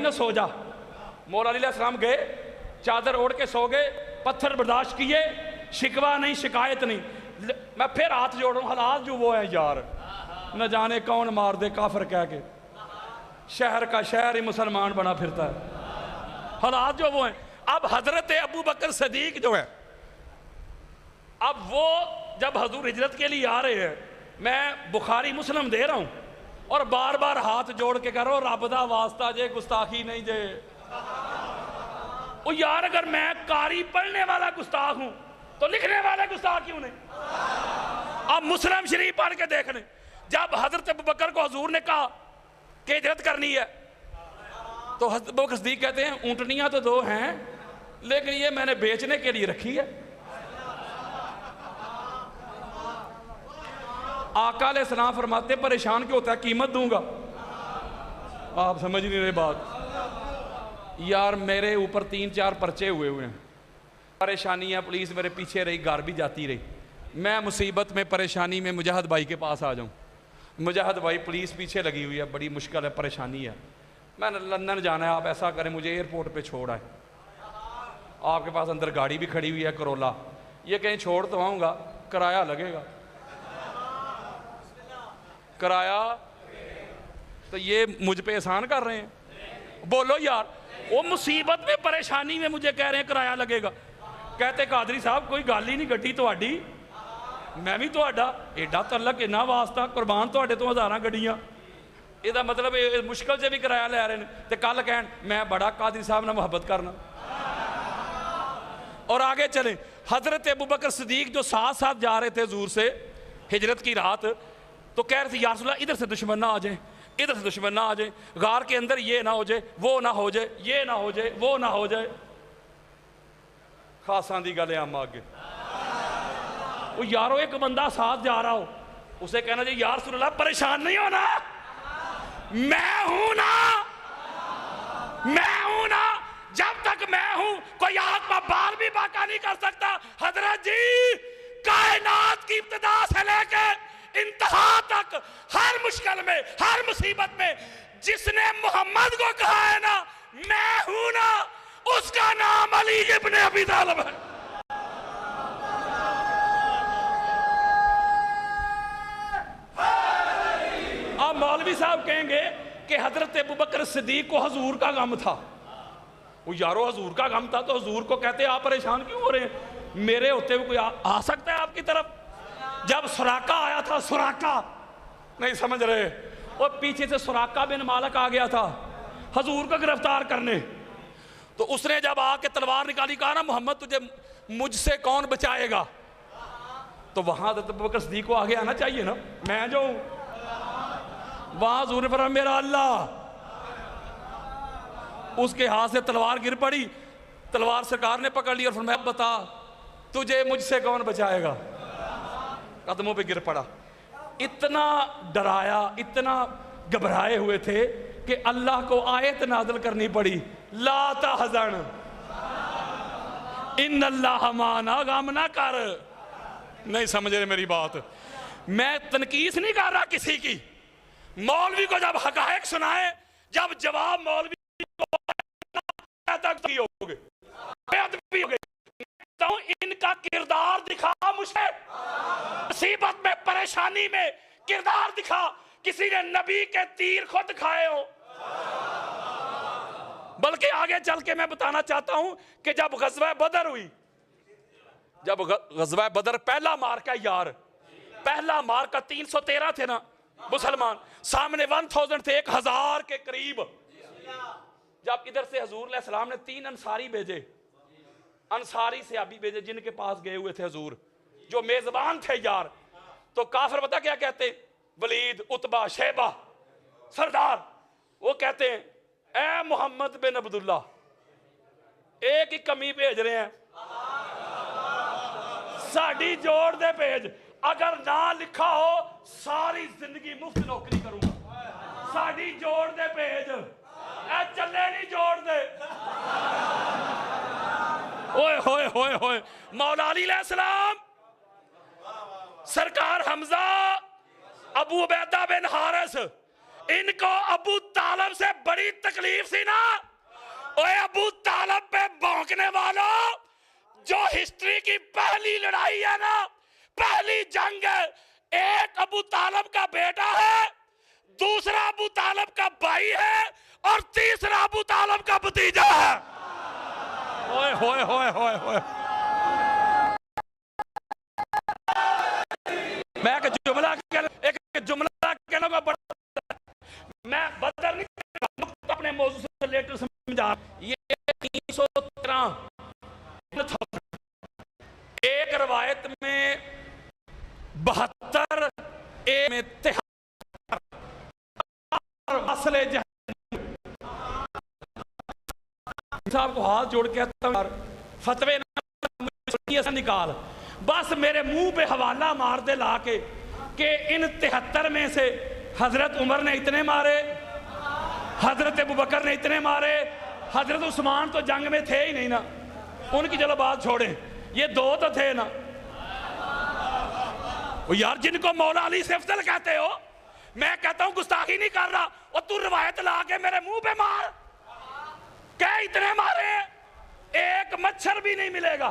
ना सो जा। मौला अली अलैहिस्सलाम गए, चादर ओढ़ के सो गए, पत्थर बर्दाश्त किए, शिकवा नहीं शिकायत नहीं। मैं फिर हाथ जोड़ रहा हूँ, हालात जो वो है यार, न जाने कौन मार दे काफिर कह के, शहर का शहर ही मुसलमान बना फिरता है, हालात जो वो हैं। अब हजरत अबू बकर सदीक जो है, अब वो जब हजूर हिजरत के लिए आ रहे हैं, मैं बुखारी मुस्लिम दे रहा हूं और बार बार हाथ जोड़ के करो रब दा वास्ता जे गुस्ताखी नहीं जे। ओ यार अगर मैं कारी पढ़ने वाला गुस्ताख हूं तो लिखने वाला गुस्ताख क्यों नहीं। अब मुस्लिम शरीफ पढ़ के देखने, जब हजरत अबू बकर को हजूर ने कहा कि हिजरत करनी है तो हजरत अबू बकर सदीक कहते हैं ऊंटनियां तो दो हैं लेकिन ये मैंने बेचने के लिए रखी है। आका अलैहिस्सलाम फरमाते परेशान क्यों होता है, कीमत दूंगा। आप समझ नहीं रहे बात यार। मेरे ऊपर 3-4 पर्चे हुए हैं, परेशानियां, पुलिस मेरे पीछे रही, घर भी जाती रही। मैं मुसीबत में परेशानी में मुजाहिद भाई के पास आ जाऊं, मुजाहिद भाई पुलिस पीछे लगी हुई है, बड़ी मुश्किल है, परेशानी है, मैंने लंदन जाना है, आप ऐसा करें मुझे एयरपोर्ट पे छोड़ आए। आपके पास अंदर गाड़ी भी खड़ी हुई है करोला, ये कहीं छोड़ तो आऊँगा, किराया लगेगा, किराया तो ये मुझ पे एहसान कर रहे हैं। बोलो यार, वो मुसीबत में परेशानी में मुझे कह रहे हैं किराया लगेगा। कहते कादरी साहब कोई गल ही नहीं गड्डी तुहाडी, मैं भी तुहाडा, एडा तलक इन्ना वास्ता, कुर्बान तुहाडे तो हज़ारां गड्डियां। ਇਹਦਾ मतलब मुश्किल से भी किराया लै रहे हैं तो कल कहन मैं बड़ा कादरी साहब नाल मुहब्बत करना। और आगे चले, हजरत अबू बकर सदीक जो साथ साथ जा रहे थे हजूर से हिजरत की रात, तो कह रहे थे या रसूल अल्लाह इधर से दुश्मन ना आ जाए, इधर से दुश्मन ना आ जाए, गार के अंदर ये ना हो जाए, वो ना हो जाए, ये ना हो जाए, वो ना हो जाए। खासा दी गल आम आगे वो यारो एक बंदा साथ जा रहा हो, उसे कहना चाहिए या रसूल अल्लाह परेशान नहीं होना, मैं हूं ना, मैं हूं ना, जब तक मैं हूं कोई आत्मा बाल भी बाका नहीं कर सकता। हजरत जी कायनात की इब्तिदा से लेके इंतहा तक हर मुश्किल में, हर मुसीबत में जिसने मोहम्मद को कहा है ना मैं हूं ना, उसका नाम अली इब्ने अबी तालिब है। अब मौलवी साहब कहेंगे कि हजरत अबू बकर सिद्दीक को हजूर का गम था। वो यारो हजूर का गम था तो हजूर को कहते आप परेशान क्यों हो रहे हैं, मेरे होते हुए कोई आ सकता है आपकी तरफ। जब सुराका आया था, सुराका नहीं समझ रहे, और पीछे से सुराका बिन मालिक आ गया था हजूर को गिरफ्तार करने, तो उसने जब आके तलवार निकाली, कहा ना मोहम्मद तुझे मुझसे कौन बचाएगा, तो वहां हजरत अबू बकर सिद्दीक को आगे आना चाहिए ना, मैं जो वहां हजूर ने फरमाया मेरा अल्लाह, उसके हाथ से तलवार गिर पड़ी, तलवार सरकार ने पकड़ ली और फरमाया बता तुझे मुझसे कौन बचाएगा, कदमों पे गिर पड़ा। इतना डराया, इतना घबराए हुए थे कि अल्लाह को आयत नाज़िल करनी पड़ी, ला तहज़न इन्नल्लाह माना, गम ना कर। नहीं समझ रहे मेरी बात, मैं तनकीस नहीं कर रहा किसी की। मौलवी को जब हकायक सुनाए, जब जवाब मौलवी तो इनका किरदार दिखा, मुझे मुसीबत में परेशानी में किरदार दिखा, किसी ने नबी के तीर खुद खाए हो। बल्कि आगे चल के मैं बताना चाहता हूं कि जब गज़वा बदर हुई, जब गज़वा बदर पहला मार्का यार, पहला मार्का 313 थे ना मुसलमान, सामने 1000 थे, 1000 के करीब। जब इधर से हजूर अलैहिस्सलाम ने 3 अंसारी भेजे, अंसारी सहाबी भेजे जिनके पास गए हुए थे हजूर, जो मेजबान थे यार, तो काफिर पता क्या कहते, वलीद, उतबा, शैबा सरदार, वो कहते हैं ए मोहम्मद बिन अब्दुल्ला, एक ही कमी भेज रहे हैं, साड़ी जोड़ दे भेज, अगर ना लिखा हो सारी जिंदगी मुफ्त नौकरी करूंगा, साड़ी जोड़ दे भेज, ए चले नहीं जोड़ दे। ओए होए होए होए, मौला अली अलैहिस्सलाम, सरकार हमजा, अबू उबैदा बिन हारिस, इनको अबू तालब से बड़ी तकलीफ थी ना। ओए अबू तालब पे भौंकने वालों, जो हिस्ट्री की पहली लड़ाई है ना, पहली जंग है, एक अबू तालब का बेटा है, दूसरा अबू तालब का भाई है और तीसरा अबू तालब का भतीजा है। ओए होए होए होए होए। मैं एक जुमला कहने का बड़ा, मैं बदर नहीं अपने मौजू से रिलेटेड समझा। ये 313 एक रवायत में 72 एक में 73 मसले साहब को हाथ जोड़ के फतवे निकाल, बस मेरे मुंह पे हवाला मार दे ला के कि इन 73 में से हजरत उमर ने इतने मारे, हजरत अबू बकर ने इतने मारे, हजरत उस्मान तो जंग में थे ही नहीं ना, उनकी चलो बात छोड़े, ये दो तो थे ना। यार जिनको मौला अली से अफजल कहते हो, मैं कहता हूं गुस्ताखी नहीं कर रहा, और तू रिवायत ला के मेरे मुंह पे मार, क्या इतने मारे, एक मच्छर भी नहीं मिलेगा।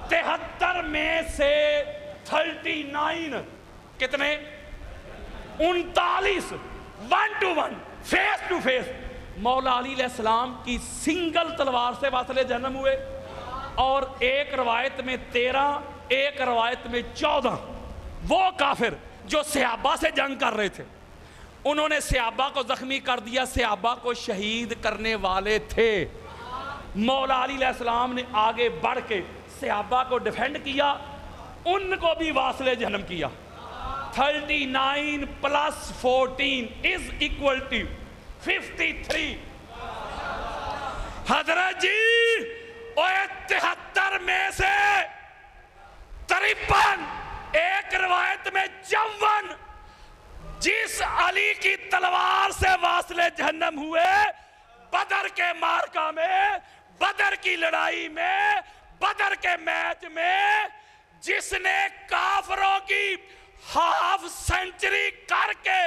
73 में से 39 कितने 39 1 to 1 फेस टू फेस मौला अली अलैहिस्सलाम की सिंगल तलवार से वासले जन्म हुए, और एक रवायत में 13, एक रवायत में 14 वो काफिर जो सहाबा से जंग कर रहे थे, उन्होंने सहाबा को जख्मी कर दिया, सहाबा को शहीद करने वाले थे। मौला अली अलैहिस्सलाम ने आगे बढ़ के सहाबा को डिफेंड किया, उनको भी वासले जन्म किया। 39 + 14 = 53। हजरत जी 73 में से 53, एक रवायत में 54 जिस अली की तलवार से वासले जहन्नम हुए, बदर के मार्का में, बदर की लड़ाई में, बदर के मैच में, जिसने काफरों की हाफ सेंचुरी करके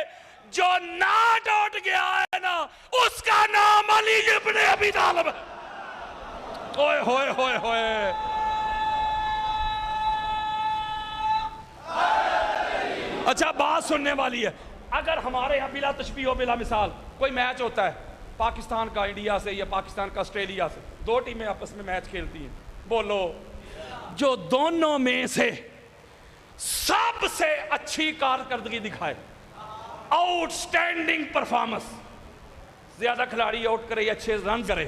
जो नाट उठ गया है ना, उसका नाम अली इब्ने अबी तालिब है। ओए होए होए होए। अच्छा बात सुनने वाली है, अगर हमारे यहाँ बिला तशबीह बिला मिसाल कोई मैच होता है, पाकिस्तान का इंडिया से या पाकिस्तान का ऑस्ट्रेलिया से, दो टीमें आपस में मैच खेलती हैं, बोलो जो दोनों में से सबसे अच्छी कारकर्दगी दिखाए, आउटस्टैंडिंग परफॉर्मेंस, ज्यादा खिलाड़ी आउट करे या अच्छे रन करे,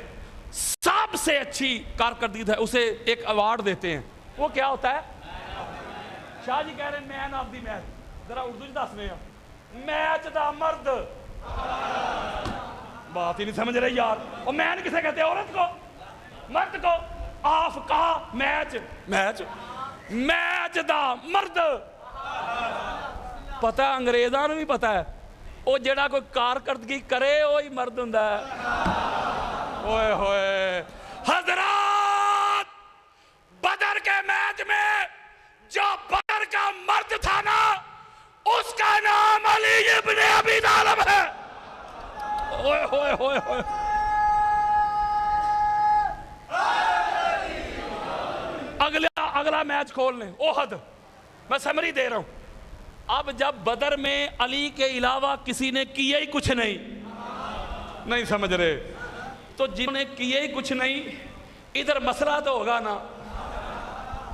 सबसे अच्छी कारकर्दगी है, उसे एक अवार्ड देते हैं। वो क्या होता है? शाह जी कह रहे हैं मैन ऑफ द मैच, जरा उर्दू में दस में मैच दा मर्द। बात ही नहीं समझ रहे यार। और मैन किसे कहते हैं? औरत को, मर्द को। ऑफ का मैच, मैच मैच दा मर्द। पता अंग्रेज़ां नूं भी पता है, वो जेड़ा कोई कारकर्दगी करे वो ही मर्द हुंदा है। ओए होए हजरत, बदर के मैच में जो बदर का मर्द था ना, उसका नाम अली इब्ने अबी तालिब है। ओए होए होए होए। अगला मैच खोल लें, ओहद। मैं समरी दे रहा हूं। अब जब बदर में अली के अलावा किसी ने किए ही कुछ नहीं समझ रहे, तो जिन्होंने किए ही कुछ नहीं, इधर मसला तो होगा ना,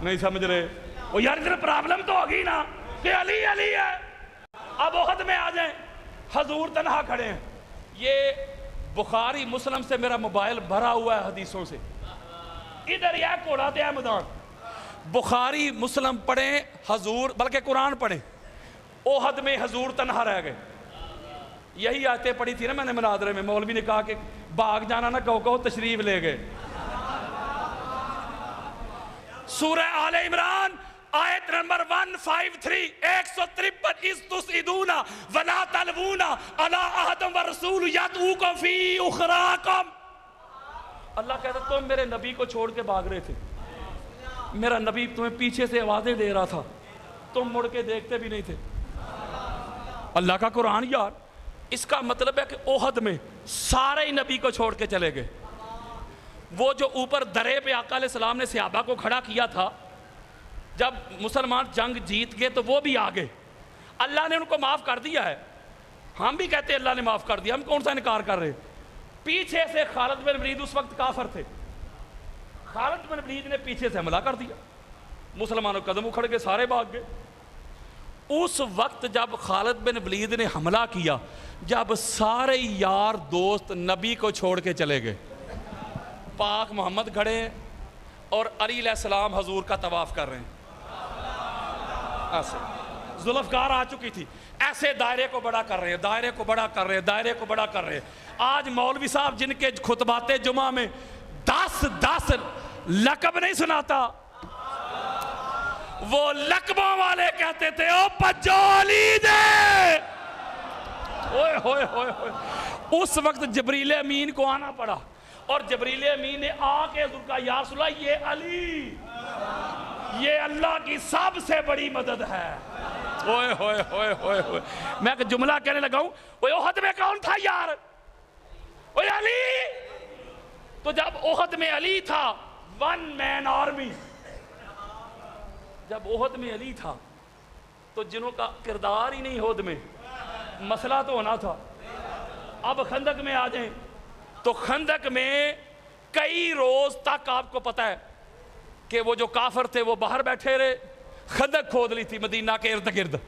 नहीं समझ रहे। वो यार इधर प्रॉब्लम तो होगी ना कि अली अली है। अब ओहद में आ जाएं, हजूर तन्हा खड़े हैं। ये बुखारी मुस्लिम से मेरा मोबाइल भरा हुआ है हदीसों से। इधर यह कोड़ा दिया मैदान, बुखारी मुस्लिम पढ़े हजूर, बल्कि कुरान पढ़े, ओहद में हजूर तन्हा रह गए। यही आयतें पढ़ी थी ना मैंने मुनादरे में, मौलवी ने कहा कि बाग जाना ना कहो तशरीफ ले गए। सूरह आले इमरान आयत नंबर 153 153 इस्तुसिदूना वला तलवूना अला अहदम व रसूल यदऊकुम फी उखराकुम। अल्लाह कहता तुम मेरे नबी को छोड़ के भाग रहे थे, मेरा नबी तुम्हें पीछे से आवाजें दे रहा था, तुम मुड़ के देखते भी नहीं थे। अल्लाह का कुरान यार। इसका मतलब है कि ओहद में सारे ही नबी को छोड़ के चले गए। वो जो ऊपर दरे पे आका अलैहिस्सलाम ने सहाबा को खड़ा किया था, जब मुसलमान जंग जीत गए तो वो भी आ गए, अल्लाह ने उनको माफ़ कर दिया है। हम भी कहते हैं अल्लाह ने माफ़ कर दिया, हम कौन सा इनकार कर रहे। पीछे से खालिद बिन वलीद उस वक्त काफर थे, खालिद बिन वलीद ने पीछे से हमला कर दिया, मुसलमानों कदम उखड़ के सारे भाग गए। उस वक्त जब खालिद बिन वलीद ने हमला किया, जब सारे यार दोस्त नबी को छोड़ के चले गए, पाक मोहम्मद खड़े हैं और अली अलैहिस्सलाम हजूर का तवाफ कर रहे हैं। ऐसे जुल्फ़कार आ चुकी थी, ऐसे दायरे को बड़ा कर रहे हैं, दायरे को बड़ा कर रहे हैं, दायरे को बड़ा कर रहे हैं। आज मौलवी साहब जिनके खुतबाते जुमा में 10 लकब नहीं सुनाता, वो लकबों वाले कहते थे ओ पज्जो अली दे। ओए होए होए होए। उस वक्त जबरील अमीन को आना पड़ा और जबरील अमीन ने आके हुजूर का या रसूल अल्लाह, ये अली, ये अल्लाह की सबसे बड़ी मदद है। ओए होए होए होए होए। मैं एक जुमला कहने लगा हूं, ओए ओहद में कौन था यार? ओए अली। तो जब ओहद में अली था, 1 मैन आर्मी, जब ओहद में अली था तो जिनों का किरदार ही नहीं ओहद में, मसला तो होना था। अब खंदक में आ जाएं तो खंदक में कई रोज तक आपको पता है कि वो जो काफर थे वो बाहर बैठे रहे, खंदक खोद ली थी मदीना के इर्द गिर्द,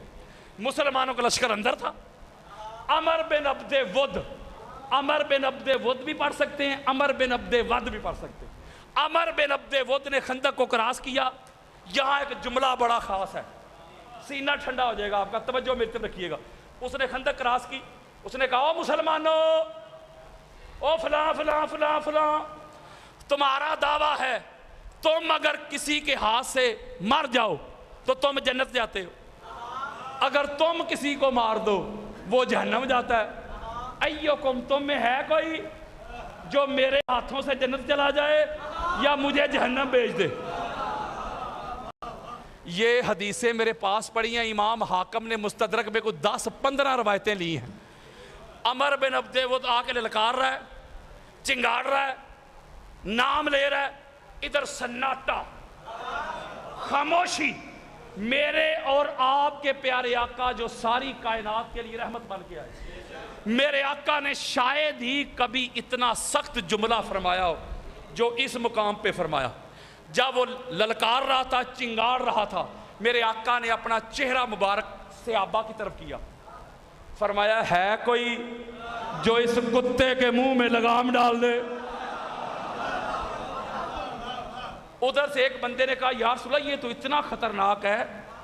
मुसलमानों का लश्कर अंदर था। अमर बिन अब्दे वुद, अमर बिन अब्दे वुद भी पढ़ सकते हैं, अमर बिन अब्दे वद भी पढ़ सकते हैं। अमर बिन अब्दे वुद ने खंदक को क्रॉस किया। यहां एक जुमला बड़ा खास है, सीना ठंडा हो जाएगा आपका, तवज्जो मेरी तरफ रखिएगा। उसने खंदक क्रॉस की, उसने कहा ओ मुसलमानों, ओ फलां फलां फलां फलां, तुम्हारा दावा है तुम अगर किसी के हाथ से मर जाओ तो तुम जन्नत जाते हो, अगर तुम किसी को मार दो वो जहन्नम जाता है। अय्युकुम, तुम में है कोई जो मेरे हाथों से जन्नत चला जाए या मुझे जहन्नम भेज दे? ये हदीसें मेरे पास पड़ी हैं, इमाम हाकम ने मुस्तदरक में कुछ 10-15 रवायतें ली हैं। अमर बिन अब्दे वो आके ललकार रहा है, चिंगाड़ रहा है, नाम ले रहा है, इधर सन्नाटा, खामोशी। मेरे और आपके प्यारे आका जो सारी कायनात के लिए रहमत बन के आए, मेरे आका ने शायद ही कभी इतना सख्त जुमला फरमाया हो जो इस मुकाम पे फरमाया। जब वो ललकार रहा था, चिंगाड़ रहा था, मेरे आका ने अपना चेहरा मुबारक सहाबा की तरफ किया, फरमाया है कोई जो इस कुत्ते के मुंह में लगाम डाल दे? उधर से एक बंदे ने कहा यार रसूल अल्लाह, ये तो इतना खतरनाक है,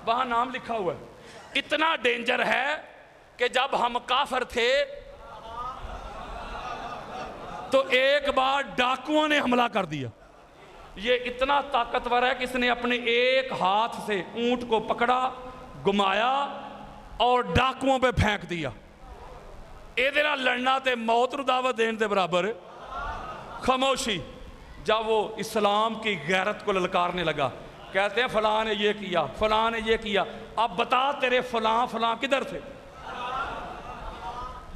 वहां नाम लिखा हुआ है, इतना डेंजर है कि जब हम काफर थे तो एक बार डाकुओं ने हमला कर दिया। ये इतना ताकतवर है कि इसने अपने एक हाथ से ऊंट को पकड़ा, घुमाया और डाकुओं पे फेंक दिया। ਇਹਦੇ ਨਾਲ लड़ना तो मौत ਨੂੰ दावत देने के बराबर। खामोशी। जब वो इस्लाम की गैरत को ललकारने लगा, कहते हैं फलां ने ये किया, फलां ने ये किया, अब बता तेरे फलां फलां किधर थे?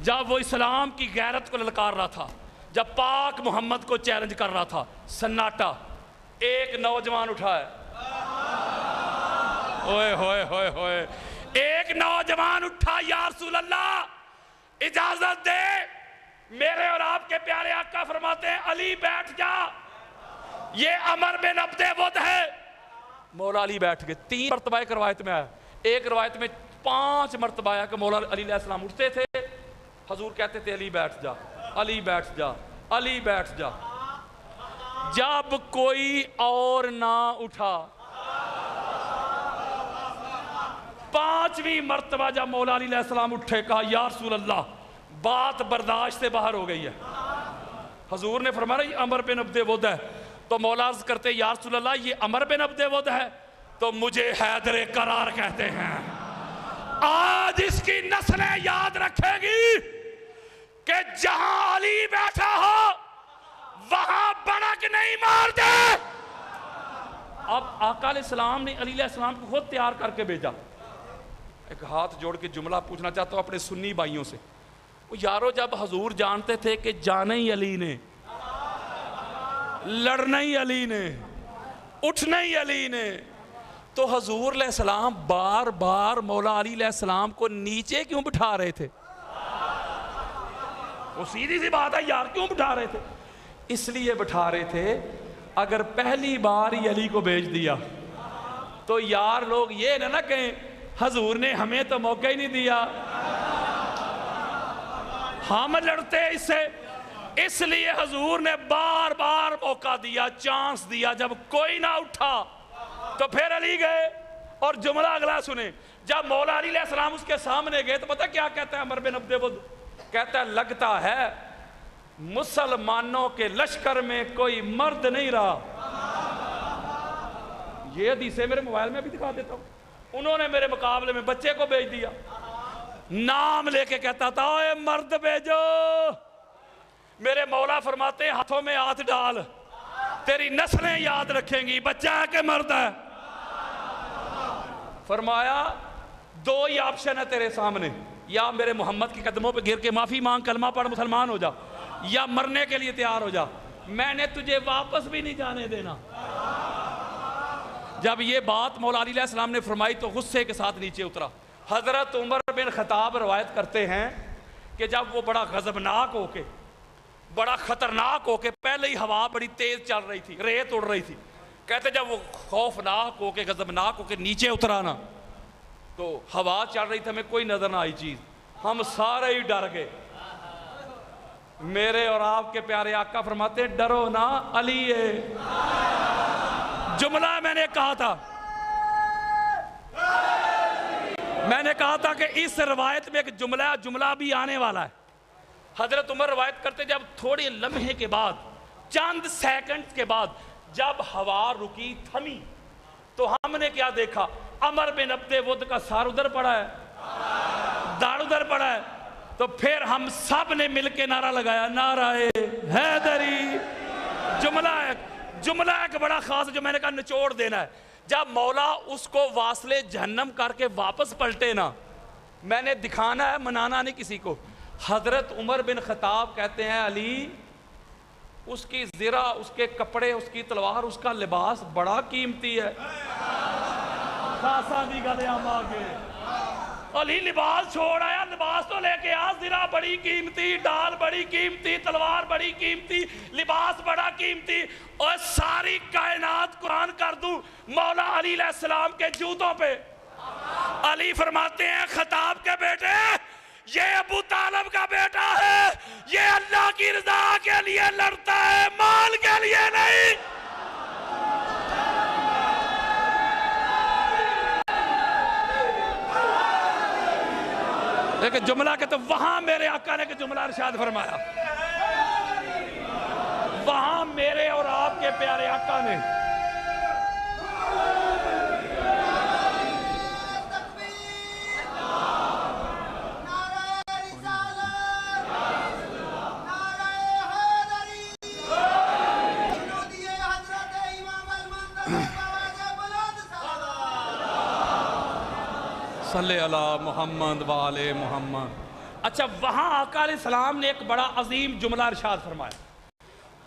जब वो इस्लाम की गैरत को ललकार रहा था, जब पाक मोहम्मद को चैलेंज कर रहा था, सन्नाटा। एक नौजवान उठा है, ओए होए होए होए, एक नौजवान उठा, या रसूल अल्लाह इजाजत दे, मेरे और आपके प्यारे आका फरमाते हैं अली बैठ जा, ये अमर बिन अब्दे वुद है। मौला अली बैठ गए। 3 मरतबा एक रवायत में आया, एक रवायत में 5 मरतबा आया कि मौला अली अलैहिस्सलाम उठते थे, हजूर कहते थे अली बैठ जा, अली बैठ जा, अली बैठ जा। जब कोई और ना उठा, 5वीं मरतबा जब मौला अली अलैहिस्सलाम उठे, कहा या रसूल अल्लाह बात बर्दाश्त से बाहर हो गई है। हजूर ने फरमाया ये अमर बिन अब्दे वुद है। तो मौला अर्ज़ करते या रसूल अल्लाह ये अमर बिन अब्दे वुद है तो मुझे हैदर करार कहते हैं। आज इसकी नस्लें याद रखेगी कि जहां अली बैठा हो वहां बड़क नहीं मार दे। अब आका अलैहिस्सलाम ने अली अलैहिस्सलाम को खुद तैयार करके भेजा, एक हाथ जोड़ के जुमला पूछना चाहता हूँ अपने सुन्नी भाइयों से। वो यारो, जब हजूर जानते थे कि जाना ही अली ने, लड़ना ही अली ने, उठना ही अली ने, तो हजूर अलैहिस्सलाम बार बार मौला अली अलैहिस्सलाम को नीचे क्यों बिठा रहे थे? वो सीधी सी बात है यार, क्यों बिठा रहे थे? इसलिए बिठा रहे थे, अगर पहली बार ही अली को भेज दिया तो यार लोग ये ना कहें हजूर ने हमें तो मौका ही नहीं दिया, हम लड़ते इससे। इसलिए हजूर ने बार बार मौका दिया, चांस दिया। जब कोई ना उठा तो फिर अली गए। और जुमला अगला सुने, जब मौला अली अलैहिस्सलाम उसके सामने गए तो पता क्या कहता है अमर बिन अब्दे बुद? कहता है, लगता है मुसलमानों के लश्कर में कोई मर्द नहीं रहा। ये हदीसें मेरे मोबाइल में भी दिखा देता हूं। उन्होंने मेरे मुकाबले में बच्चे को भेज दिया, नाम लेके कहता था, ओए मर्द भेजो। मेरे मौला फरमाते हैं, हाथों में हाथ डाल, तेरी नस्लें याद रखेंगी, बच्चा है कि मर्द है? फरमाया, दो ही ऑप्शन है तेरे सामने, या मेरे मोहम्मद के कदमों पे गिर के माफी मांग, कलमा पढ़, मुसलमान हो जा, या मरने के लिए तैयार हो जा, मैंने तुझे वापस भी नहीं जाने देना। जब ये बात मौला अली अलैहिस्सलाम ने फरमाई तो गुस्से के साथ नीचे उतरा। हजरत उमर बिन खत्ताब रवायत करते हैं कि जब वो बड़ा गजबनाक होके, बड़ा खतरनाक होके, पहले ही हवा बड़ी तेज चल रही थी, रेत उड़ रही थी, कहते जब वो खौफनाक होके, गजबनाक होके नीचे उतरा ना, तो हवा चल रही थी, हमें कोई नजर ना आई चीज, हम सारे ही डर गए। मेरे और आपके प्यारे आका फरमाते, डरो ना, अली है। जुमला मैंने कहा था, मैंने कहा था कि इस रवायत में एक जुमला भी आने वाला है। हजरत उमर रवायत करते, जब थोड़े लम्हे के बाद, चंद सेकंड के बाद जब हवा रुकी, थमी, तो हमने क्या देखा? अमर बिन अब्दे वुद का सार उधर पड़ा है, दाढ़ उधर पड़ा है। तो फिर हम सब ने मिलकर नारा लगाया, नाराए हैदरी। जुमला एक बड़ा खास, जो मैंने कहा निचोड़ देना है। जब मौला उसको वासले जहन्नम करके वापस पलटे ना, मैंने दिखाना है, मनाना नहीं किसी को। हजरत उमर बिन खत्ताब कहते हैं, अली, उसकी ज़िरा, उसके कपड़े, उसकी तलवार, उसका लिबास बड़ा कीमती है। खासा दी गले हम आगे, अली लिबास छोड़ आया, लिबास तो लेके आ। ज़िरा बड़ी कीमती, डाल बड़ी कीमती, तलवार बड़ी कीमती, लिबास बड़ा कीमती, और सारी कायनात कुरान कर दूं मौला अली अलैहिस्सलाम के जूतों पे। अली फरमाते हैं, खत्ताब के बेटे, ये अबू तालिब का बेटा है, ये अल्लाह की रजा के लिए लड़ता है, माल के लिए नहीं। लेकिन जुमला के तो वहां मेरे आका ने जुमला इरशाद फरमाया, वहां मेरे और आपके प्यारे आका ने सल्ले अला मोहम्मद वाले मोहम्मद। अच्छा, वहां आका अलैहिस्सलाम ने एक बड़ा अजीम जुमला इरशाद फरमाया।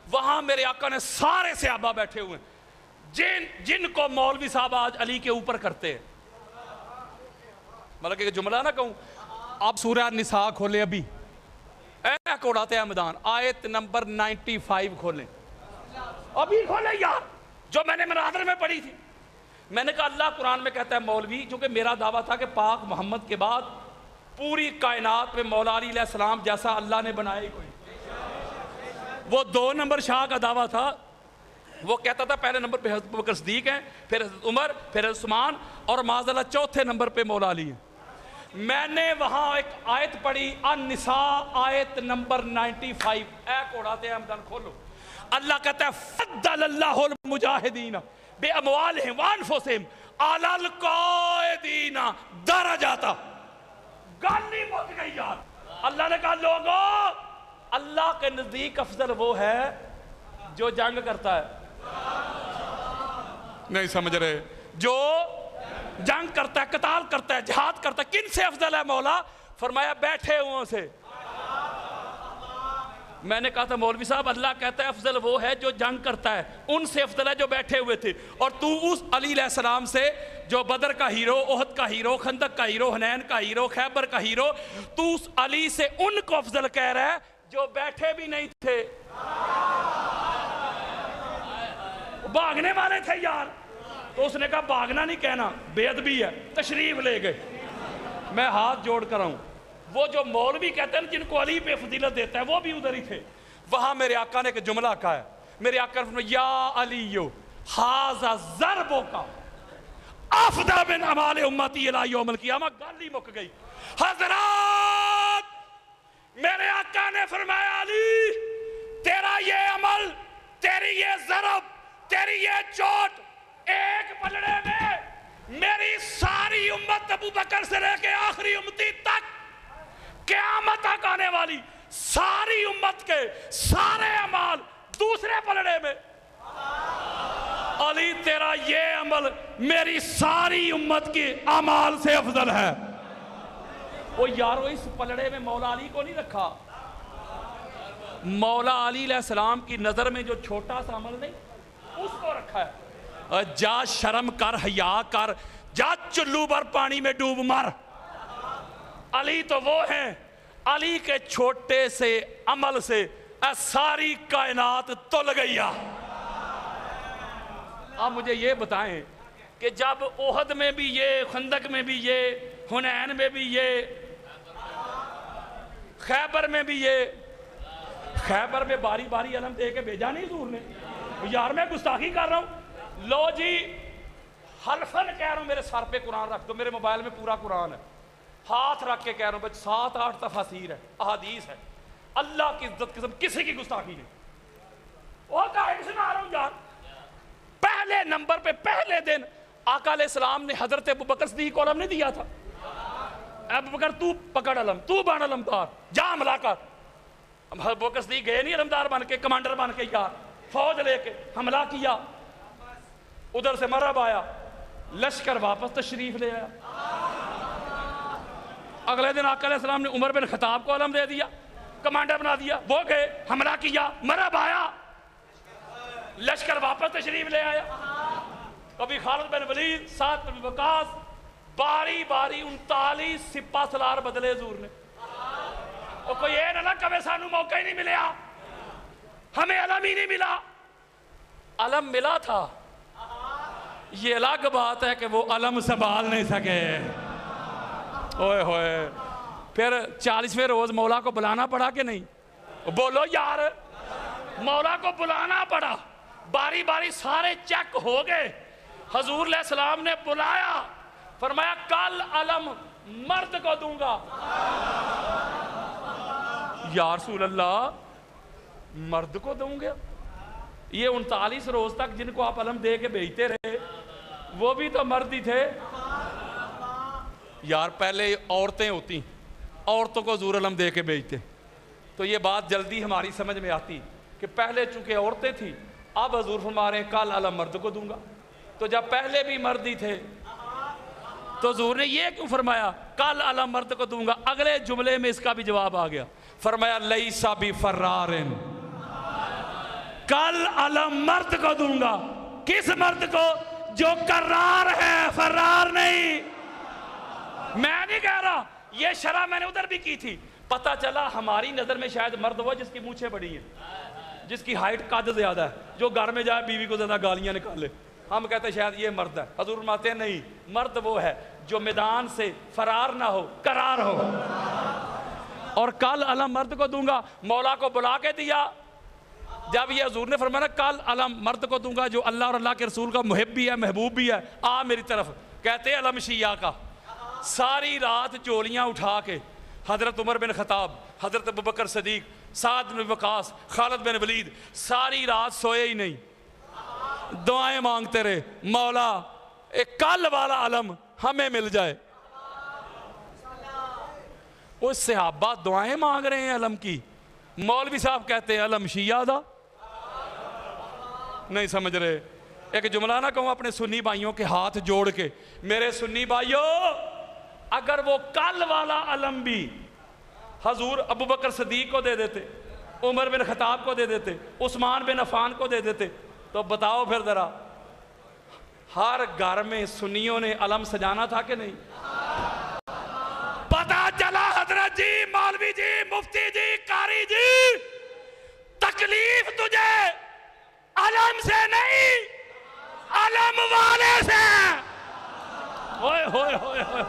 वहां मेरे आका ने सारे सहाबा बैठे हुए, जिनको मौलवी साहब आज अली के ऊपर करते हैं, मतलब कि जुमला ना कहूं, आप सूरह निसा खोले, अभी कोड़ाते हैं मैदान, आयत नंबर 95 खोलें, अभी खोले यार, जो मैंने मनादर में पढ़ी थी। मैंने कहा अल्लाह कुरान में कहता है, मौलवी, क्योंकि मेरा दावा था कि पाक मोहम्मद के बाद पूरी कायनात में मौला अली अलैहिस्सलाम जैसा अल्लाह ने बनाया ही कोई। वो 2 नंबर शाह का दावा था। वो कहता था पहले नंबर पे हज़रत अबू बकर सिद्दीक हैं, फिर हज़रत उमर, फिर हज़रत उस्मान, और माज़अल्लाह चौथे नंबर पे मौला अली है। मैंने वहां एक आयत पढ़ी, अन-निसा आयत नंबर 95। कोड़ाते हैं हमदन, खोलो। अल्लाह कहता है, फद्दलल्लाहुल मुजाहिदीन बेअमवालिहिम व अनफुसिहिम अलल कायदीन दरजाता। गाली मुक गई यार। अल्लाह ने कहा, लोगों, अल्लाह के नजदीक अफजल वो है जो जंग करता है। नहीं समझ रहे? जो जंग करता है, कताल करता है, जिहाद करता है, किन से अफजल है मौला? फरमाया बैठे हुओं से। मैंने कहा था मौलवी साहब अल्लाह कहता है अफजल वो है जो जंग करता है, उनसे अफजल है जो बैठे हुए थे। और तू उस अली अलैहिस्सलाम से जो बदर का हीरो, ओहद का हीरो, खंदक का हीरो, हुनैन का हीरो, खैबर का हीरो, तू उस अली से उनको अफजल कह रहा है जो बैठे भी नहीं थे, भागने वाले थे यार। तो उसने कहा भागना नहीं कहना, बेअदबी है, तशरीफ ले गए। मैं हाथ जोड़ कर आऊं, वो जो मौलवी कहते हैं जिनको अली पे फजीलत देता है वो भी उधर ही थे। वहां मेरे आका ने एक जुमला कहा है, मेरे आका ने या अलीयो हाजा ज़रबो का अफदा बिन अमाल उम्मती इला यौमिल क़ियामा। गाल ही मुक गई। हज़रात मेरे आका ने फरमाया अली तेरा ये अमल, तेरी ये ज़रब, तेरी ये चोट एक पलड़े में मेरी सारी उम्मत अबू बकर से लेके आखिरी उम्मती तक क़यामत तक आने वाली सारी उम्मत के सारे अमाल दूसरे पलड़े में। अली तेरा ये अमल मेरी सारी उम्मत के अमाल से अफजल है। वो यारो इस पलड़े में मौला अली को नहीं रखा। मौला अली अलैहिस्सलाम की नजर में जो छोटा सा अमल नहीं उसको रखा है। जा शर्म कर, हया कर, जा चुल्लू पर पानी में डूब मर। अली तो वो हैं, अली के छोटे से अमल से सारी कायनात तुल गई। अब मुझे ये बताएं कि जब ओहद में भी ये, खंदक में भी ये, हुनैन में भी ये, खैबर में भी ये, खैबर में बारी बारी अलम दे के भेजा नहीं हुजूर ने। यार मैं गुस्ताखी कर रहा हूं। लो जी हल्फन कह रहा हूं मेरे सर पे कुरान रख दो, मेरे मोबाइल में पूरा कुरान है, हाथ रख के कह रहा हूं, 7-8 तफसीर है, अहादीस है। अल्लाह की इज्जत किस्म किसी की गुस्ताखी नहीं। वो काहे सुना रहा हूं यार। पहले नंबर पे पहले दिन आका अलैहिस्सलाम ने हजरत अबू बकर सिद्दीक को अलम नहीं दिया था। अबू बकर तू पकड़ अलम, तू बन अलमदार, जा हमला कर। अबू बकर सिद्दीक गए नहीं अलमदार बन के, कमांडर बन के यार, फौज लेके हमला किया, उधर से मरहब आया, लश्कर वापस तशरीफ ले आया। अगले दिन आका अलैहिस्सलाम ने उमर बिन खत्ताब को अलम दे दिया, कमांडर बना दिया, वो गए हमला किया, मरहब आया, लश्कर वापस तशरीफ ले आया। कभी खालिद बिन वलीद, साद बिन वकास, बारी बारी 39 सिपा सलार बदले हुजूर ने। और कोई ये ना कवे सानू मौका ही नहीं मिला, हमें अलम ही नहीं मिला। अलम मिला था, ये अलग बात है कि वो अलम संभाल नहीं सके। ओए होए, फिर 40वें रोज मौला को बुलाना पड़ा कि नहीं? बोलो यार, मौला को बुलाना पड़ा। बारी बारी सारे चेक हो गए। हजूर अलैहिस्सलाम ने बुलाया, फरमाया कल अलम मर्द को दूंगा। या रसूल अल्लाह मर्द को दूंगा? ये 39 रोज तक जिनको आप अलम दे के भेजते रहे वो भी तो मर्द ही थे यार। पहले औरतें होती, औरतों को हजूर अलम दे के भेजते, तो ये बात जल्दी हमारी समझ में आती कि पहले चूंकि औरतें थी, अब हजूर फरमा रहे हैं कल अलम मर्द को दूंगा। तो जब पहले भी मर्द ही थे तो हजूर ने ये क्यों फरमाया कल अलम मर्द को दूंगा? अगले जुमले में इसका भी जवाब आ गया, फरमाया लईसा भी फर्रारिन, कल अलम मर्द को दूंगा। किस मर्द को? जो करार है, फर्रार नहीं। मैं नहीं कह रहा, ये शरह मैंने उधर भी की थी। पता चला हमारी नजर में शायद मर्द वो जिसकी मूछें बड़ी हैं, जिसकी हाइट कद ज्यादा है, जो घर में जाए बीवी को ज्यादा गालियां निकाले, हम कहते हैं शायद ये मर्द है। हजूर फरमाते हैं नहीं, मर्द वो है जो मैदान से फरार ना हो, करार हो। और कल अलम मर्द को दूंगा, मौला को बुला के दिया। जब ये हजूर ने फरमाया कल अलम मर्द को दूंगा जो अल्लाह और अल्लाह के रसूल का मुहिब भी है, महबूब भी है, आ मेरी तरफ। कहते हैं अलम शिया का। सारी रात चोलियां उठा के हजरत उमर बिन खत्ताब, हजरत अबू बकर सिद्दीक, साद बिन वकास, खालिद बिन वलीद सारी रात सोए ही नहीं, दुआएं मांगते रहे, मौला एक कल वाला अलम हमें मिल जाए। वो सहाबा दुआएं मांग रहे हैं अलम की, मौलवी साहब कहते हैं अलम शिया दा। नहीं समझ रहे। एक जुमला ना कहूँ अपने सुन्नी भाइयों के हाथ जोड़ के, मेरे सुन्नी भाइयों, अगर वो कल वाला अलम भी हजूर अबू बकर सदीक को दे देते, उमर बिन खताब को दे देते, उस्मान बिन अफान को दे देते, तो बताओ फिर जरा हर घर में सुन्नियों ने अलम सजाना था कि नहीं? पता चला हजरत जी, मौलवी जी, मुफ्ती जी, कारी जी, तकलीफ तुझे अलम से नहीं, अलम वाले से। होए होए होए होए।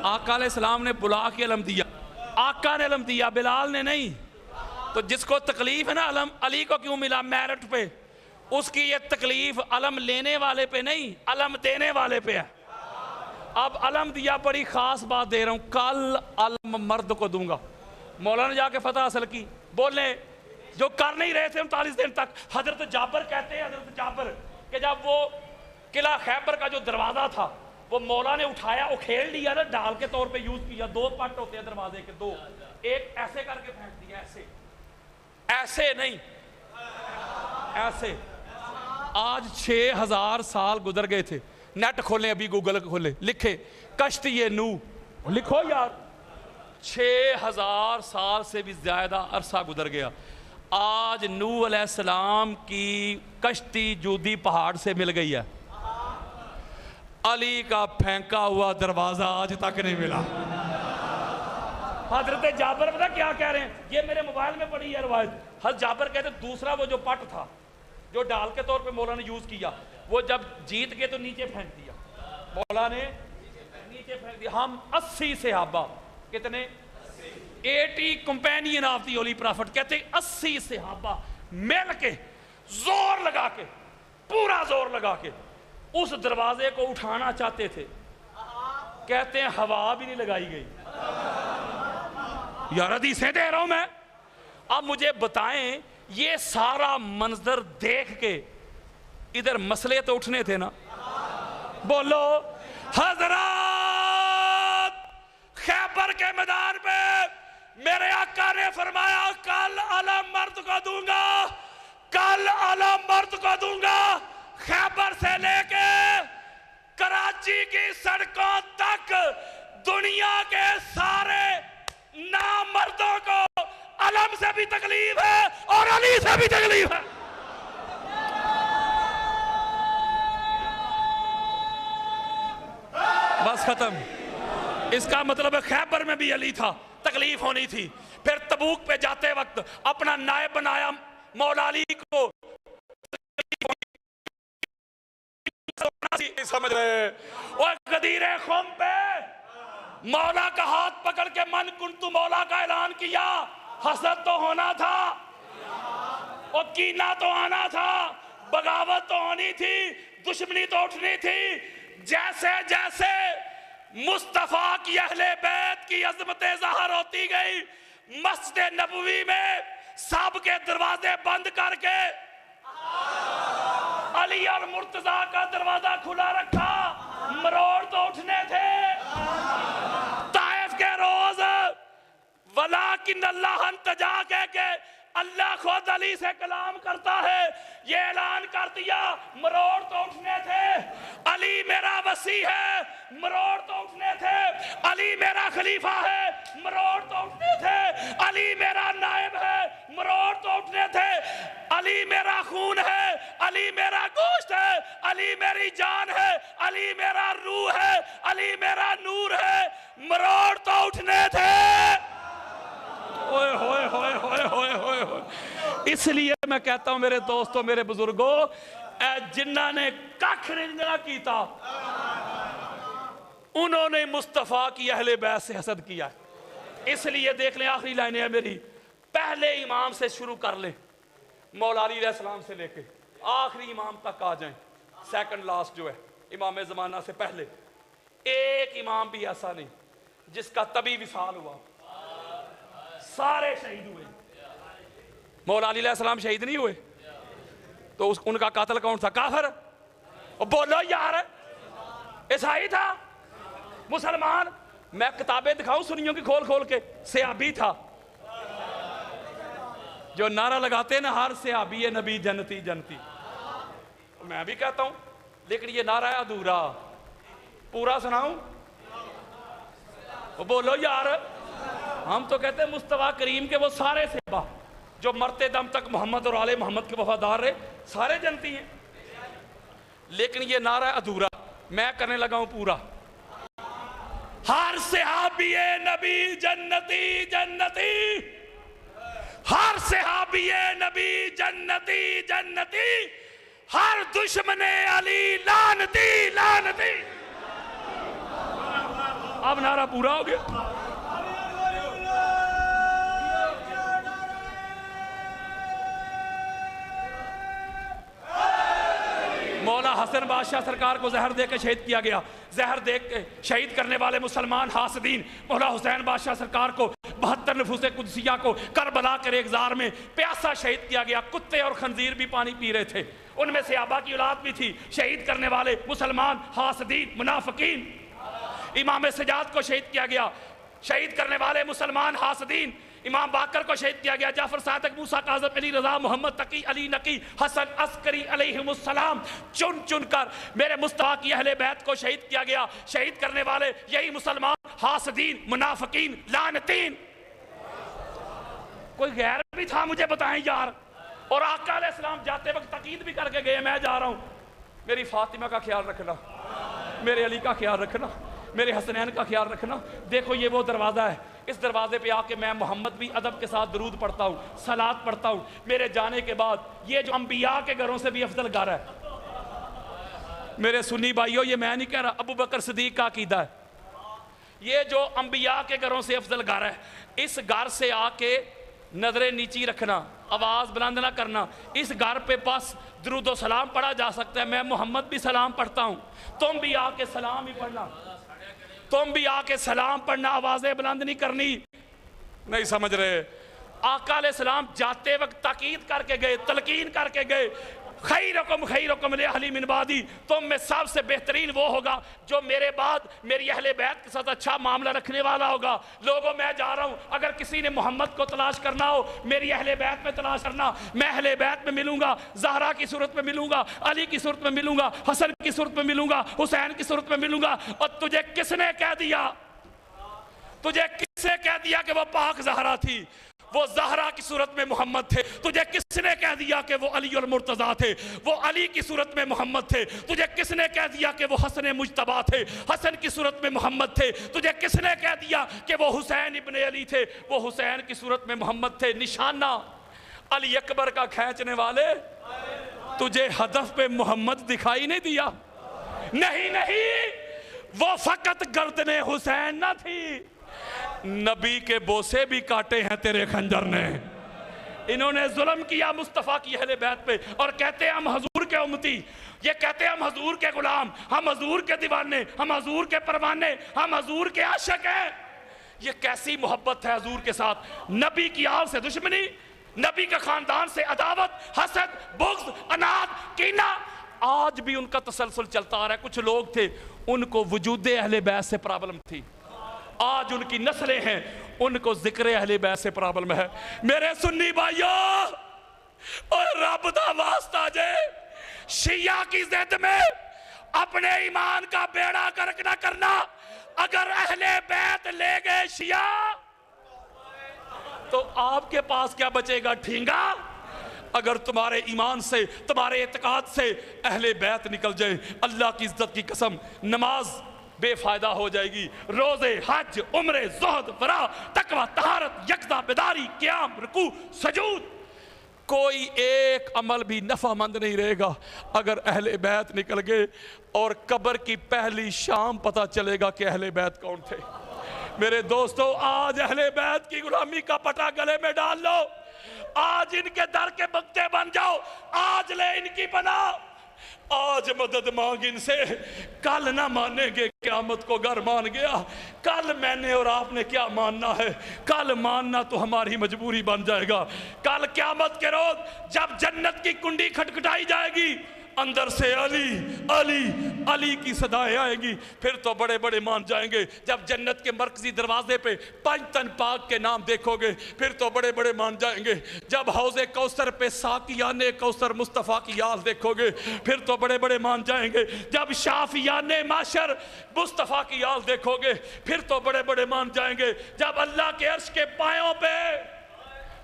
आका अलैहिस्सलाम ने बुला के अलम दिया, आका ने अलम दिया, बिलाल ने नहीं। तो जिसको तकलीफ है ना अलम अली को क्यों मिला मेरिट पे, उसकी ये तकलीफ अलम लेने वाले पे नहीं, अलम देने वाले पे है। अब अलम दिया, बड़ी खास बात दे रहा हूं, कल अलम मर्द को दूंगा। मौलाना ने जाके फतह हासिल की, बोले जो कर नहीं रहे थे 39 दिन तक। हजरत जाबर कहते हैं, हजरत जाबर कि जब वो किला खैबर का जो दरवाजा था वो मौला ने उठाया, उखेल लिया ना, डाल के तौर पे यूज किया। दो पट होते हैं दरवाजे के, दो, एक ऐसे करके फेंक दिया, ऐसे, ऐसे नहीं, ऐसे। आज 6000 साल गुजर गए थे। नेट खोलें, अभी गूगल खोले, लिखे कश्ती नू, लिखो यार, 6000 साल से भी ज्यादा अरसा गुजर गया। आज नूह अलैहिस्सलाम की कश्ती जूदी पहाड़ से मिल गई है, अली का फेंका हुआ दरवाजा आज तक नहीं मिला। हजरत जाबर पता क्या कह रहे हैं, ये मेरे मोबाइल में पड़ी है रवायत। हजरत जाबर कहते दूसरा वो जो पट था जो डाल के तौर पे मौला ने यूज किया, वो जब जीत गए तो नीचे फेंक दिया, मौला ने नीचे फेंक दिया। हम 80 सहाबा, कितने, 80 companion of the holy prophet, कहते 80 सहाबा मिल के जोर लगा के, पूरा जोर लगा के उस दरवाजे को उठाना चाहते थे। कहते हैं हवा भी नहीं लगाई गई। यार हदीसें दे रहा हूं मैं। अब मुझे बताएं, ये सारा मंजर देख के इधर मसले तो उठने थे ना? बोलो। हजरत खैबर के मैदान पे मेरे आका ने फरमाया, कल अलम मर्द को दूंगा, कल अलम मर्द को दूंगा। खैबर से लेके कराची की सड़कों तक दुनिया के सारे नामर्दों को अलम से भी तकलीफ है और अली से भी तकलीफ है। बस खत्म। इसका मतलब है खैबर में भी अली था, तकलीफ होनी थी। फिर तबूक पे जाते वक्त अपना नायब बनाया मौला अली को, समझ रहे? और गदीरे खुम पे मौला का हाथ पकड़ के मन कुंतु मौला का ऐलान किया। हसद तो होना था और कीना तो आना था, बगावत तो होनी थी, दुश्मनी तो उठनी थी। जैसे जैसे मुस्तफा की अहले बैत की अजमतें ज़ाहिर होती गई, मस्जिद नबवी में सब के दरवाजे बंद करके अली और मुर्तजा का दरवाजा खुला रखा। मरोड़ तो उठने थे। ताइफ के रोज वलाकिन अल्लाह तजा कह के अल्लाह खुद अली से कलाम करता है, ये ऐलान कर दिया। मरोड़ तो उठने थे। अली मेरा वसी है, मरोड़ तो उठने थे। अली मेरा खलीफा है, मरोड़ तो उठने थे। अली मेरा नायब है, मरोड़ तो उठने थे। अली मेरा खून है, अली मेरा गोश्त है, अली मेरी जान है, अली मेरा रूह है, अली मेरा नूर है, मरोड़ तो उठने थे। ओए होए होए होए होए होए होए। इसलिए मैं कहता हूं मेरे दोस्तों, मेरे बुजुर्गों, जिन्ना ने कख नहीं किया उन्होंने मुस्तफा की अहले बैत से हसद किया। इसलिए देख लें, आखिरी लाइनें है मेरी, पहले इमाम से शुरू कर लें, मौला अली अलैहिस्सलाम से लेके आखिरी इमाम तक आ जाएं। सेकंड लास्ट जो है इमाम ज़माना से पहले, एक इमाम भी ऐसा नहीं जिसका तभी विसाल हुआ। सारे शहीद हुए। मौला अली अलैहिस्सलाम शहीद नहीं हुए तो उनका कातिल कौन था? काफिर? बोलो यार, ईसाई था, मुसलमान? मैं किताबें दिखाऊं सुन्नियों की खोल खोल के? सहाबी था जो नारा लगाते हैं ना, हर सहाबी है नबी जन्नती जन्नती। मैं भी कहता हूं, लेकिन ये नारा है अधूरा। पूरा सुनाऊं? बोलो यार। हम तो कहते हैं मुस्तफा करीम के वो सारे सहाबा जो मरते दम तक मोहम्मद और आले मोहम्मद के वफादार रहे, सारे जन्नती हैं। लेकिन ये नारा अधूरा, मैं करने लगा हूं पूरा। हर सहाबी नबी जन्नती जन्नती, हर सहाबी नबी जन्नती जन्नती, हर दुश्मने अली लानती लानती। अब नारा पूरा हो गया। मौला हसन बादशाह सरकार को जहर दे के शहीद किया गया। जहर दे के शहीद करने वाले मुसलमान हासदीन मौला हुसैन बादशाह सरकार को 72 नफूसे कुदसिया को करबला के रेगजार में प्यासा शहीद किया गया। कुत्ते और खंजीर भी पानी पी रहे थे, उनमें सहाबा की औलाद भी थी। शहीद करने वाले मुसलमान हासदीन मुनाफिकीन। इमाम सजाद को शहीद किया गया। शहीद करने वाले मुसलमान हासदीन। इमाम बाकर को शहीद किया गया। जाफर सादिक, मूसा काज़िम, अली रजा, मोहम्मद तकी, अली नकी, हसन अस्करी अलैहिमुस्सलाम चुन चुन कर मेरे मुस्तफा की अहले बैत को शहीद किया गया। शहीद करने वाले यही मुसलमान हासदीन मुनाफिकीन लानतीन। कोई गैर भी था मुझे बताएं यार। और आका अलैहिस्सलाम जाते वक्त तकीद भी करके गए, मैं जा रहा हूं, मेरी फातिमा का ख्याल रखना, मेरे अली का ख्याल रखना, मेरे हसनैन का ख्याल रखना। देखो ये वो दरवाज़ा है, इस दरवाजे पे आके मैं मोहम्मद भी अदब के साथ दरूद पढ़ता हूँ, सलात पढ़ता हूँ। मेरे जाने के बाद ये जो अंबिया के घरों से भी अफजल घर है। मेरे सुन्नी भाइयों, ये मैं नहीं कह रहा, अबू बकर सिद्दीक का अकीदा है। ये जो अंबिया के घरों से अफजल घर है, इस घर से आके नजरें नीची रखना, आवाज़ बुलंद ना करना। इस घर पे बस दरूद व सलाम पढ़ा जा सकता है। मैं मोहम्मद भी सलाम पढ़ता हूँ, तुम भी आके सलाम ही पढ़ना, तुम भी आके सलाम पढ़ना, आवाज़ें बुलंद नहीं करनी। नहीं समझ रहे? आका अलैहिस्सलाम जाते वक्त ताकीद करके गए, तलकीन करके गए, खैरुकुम ले अहली मिन बादी, तुम में सबसे बेहतरीन वो होगा जो मेरे बाद मेरी अहले बैत के साथ अच्छा मामला रखने वाला होगा। लोगों, मैं जा रहा हूं, अगर किसी ने मोहम्मद को तलाश करना हो, मेरी अहले बैत में तलाश करना। मैं अहले बैत में मिलूंगा, ज़हरा की सूरत में मिलूंगा, अली की सूरत में मिलूंगा, हसन की सूरत में मिलूंगा, हुसैन की सूरत में मिलूंगा। और तुझे किसने कह दिया, तुझे किसने कह दिया कि वो पाक ज़हरा थी? वो ज़हरा की सूरत में मोहम्मद थे। तुझे किसने कह दिया कि वो अली और मुर्तज़ा थे? वो अली की सूरत में मोहम्मद थे। तुझे किसने कह दिया कि वो हसन मुज्तबा थे? हसन की सूरत में मोहम्मद थे। तुझे किसने कह दिया कि वो हुसैन इब्ने अली थे? वो हुसैन की सूरत में मोहम्मद थे। निशाना अली अकबर का खींचने वाले, तुझे हदफ पे मोहम्मद दिखाई नहीं दिया? नहीं नहीं, वो फकत गर्दने हुसैन न थी, नबी के बोसे भी काटे हैं तेरे खंजर ने। इन्होंने जुल्म किया मुस्तफ़ा की अहले बैत पे, और कहते हैं हम हजूर के उम्मती, ये कहते हैं हम हजूर के गुलाम, हम हजूर के दीवाने, हम हजूर के परवाने, हम हजूर के आशिक हैं। ये कैसी मोहब्बत है हजूर के साथ? नबी की आल से दुश्मनी, नबी के खानदान से अदावत, हसद, बुग़्ज़, अनाद, कीना, आज भी उनका तसलसल चलता आ रहा है। कुछ लोग थे उनको वजूदे अहले बैत से प्रॉब्लम थी, आज उनकी नस्लें हैं उनको जिक्र अहले बैत से प्रॉब्लम है। मेरे सुन्नी भाइयों, और रब दा वास्ता जे शिया की जिद में अपने ईमान का बेड़ा गर्क न करना। अगर अहले बैत ले गए शिया तो आपके पास क्या बचेगा? ठींगा। अगर तुम्हारे ईमान से, तुम्हारे एतकाद से अहले बैत निकल जाए, अल्लाह की इज्जत की कसम, नमाज बेफायदा हो जाएगी। रोजे, हज, उम्रे, ज़ुहद, वरा, तकवा, तहारत, यकदा, बेदारी, क़याम, रुकू, सजूद, कोई एक अमल भी नफ़ामंद नहीं रहेगा अगर अहले बैत निकल गए। और कब्र की पहली शाम पता चलेगा कि अहले बैत कौन थे। मेरे दोस्तों, आज अहले बैत की गुलामी का पटा गले में डाल लो, आज इनके दर के बक्ते बन जाओ, आज ले इनकी बना, आज मदद मांग इनसे। कल ना मानेंगे, क़यामत को घर मान गया। कल मैंने और आपने क्या मानना है? कल मानना तो हमारी मजबूरी बन जाएगा। कल क़यामत के रोज जब जन्नत की कुंडी खटखटाई जाएगी, अंदर से अली अली अली की सदाएं आएंगी। फिर तो बड़े बड़े मान जाएंगे। जब जन्नत के मरकजी दरवाजे पे पंजतन पाक के नाम देखोगे फिर तो बड़े बड़े मान जाएंगे। जब हौज़े कौसर पे साकियाने कौसर मुस्तफ़ा की याद देखोगे फिर तो बड़े बड़े मान जाएंगे। जब शाफियाने माशर मुस्तफ़ा की याद देखोगे फिर तो बड़े बड़े मान जाएंगे। जब अल्लाह के अर्श के पायों पे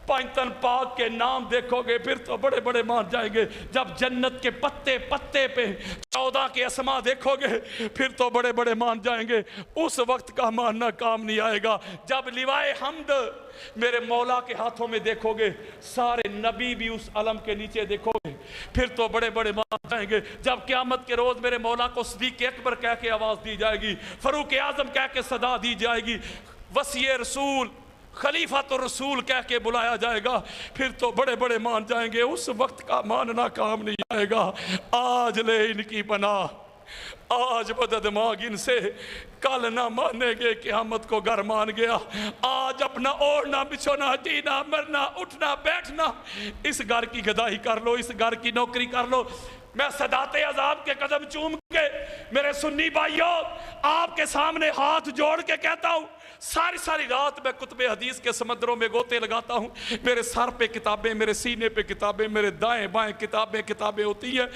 पंजतन पाक के नाम देखोगे फिर तो बड़े बड़े मान जाएंगे। जब जन्नत के पत्ते पत्ते पे 14 के असमा देखोगे फिर तो बड़े बड़े मान जाएंगे। उस वक्त का मानना काम नहीं आएगा। जब लिवाए हमद मेरे मौला के हाथों में देखोगे सारे नबी भी उस अलम के नीचे देखोगे फिर तो बड़े बड़े मान जाएंगे। जब क़यामत के रोज मेरे मौला को सिद्दीक़ अकबर कह के आवाज़ दी जाएगी, फ़ारूक आज़म कह के सदा दी जाएगी, वसीए रसूल खलीफा तो रसूल कह के बुलाया जाएगा फिर तो बड़े बड़े मान जाएंगे। उस वक्त का मानना काम नहीं आएगा। आज ले इनकी बना आज मदद मांग इनसे, कल ना मानेंगे क़यामत को घर मान गया। आज अपना ओढ़ना बिछोना जीना मरना उठना बैठना इस घर की गदाई कर लो, इस घर की नौकरी कर लो। मैं सदाते अज़ाब के कदम चूम के मेरे सुन्नी भाइयों आपके सामने हाथ जोड़ के कहता हूँ, सारी सारी रात मैं कुतुब हदीस के समंदरों में गोते लगाता हूँ। मेरे सर पे किताबें, मेरे सीने पे किताबें, मेरे दाएं बाएं किताबें किताबें होती हैं।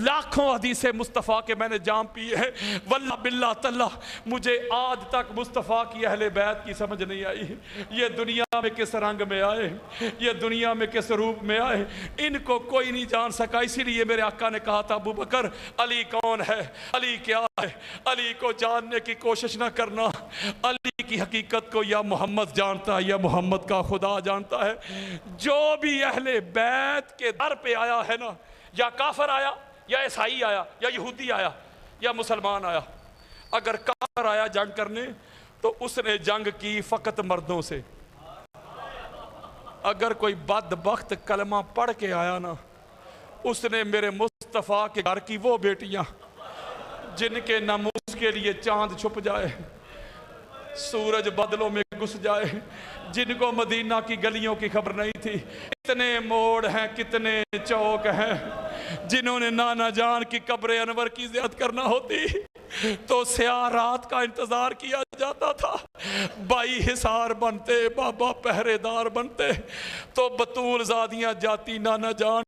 लाखों हदीसें मुस्तफ़ा के मैंने जाम पिए हैं। वल्लाह बिल्लाह तल्लाह मुझे आज तक मुस्तफ़ा की अहले बैत की समझ नहीं आई। ये दुनिया में किस रंग में आए, ये दुनिया में किस रूप में आए, इनको कोई नहीं जान सका। इसीलिए मेरे आका ने कहा था, अबू बकर अली कौन है, अली क्या है, अली को जानने की कोशिश ना करना। अली की हकीकत को या मोहम्मद जानता है या मोहम्मद का खुदा जानता है। जो भी अहले बैत के दर पे आया है ना, या काफर आया या ईसाई आया या यहूदी आया या मुसलमान आया, अगर काफर आया जंग करने तो उसने जंग की फकत मर्दों से। अगर कोई बदबख्त कलमा पढ़ के आया ना, उसने मेरे मुस्तफ़ा के घर की वो बेटियां जिनके नामूस के लिए चांद छुप जाए, सूरज बादलों में घुस जाए, जिनको मदीना की गलियों की खबर नहीं थी। कितने मोड़ हैं, कितने चौक हैं, जिन्होंने नाना जान की कब्र अनवर की ज़ियारत करना होती तो स्याह रात का इंतजार किया जाता था। बाई हिसार बनते, बाबा पहरेदार बनते तो बतूल ज़ादियाँ जाती नाना जान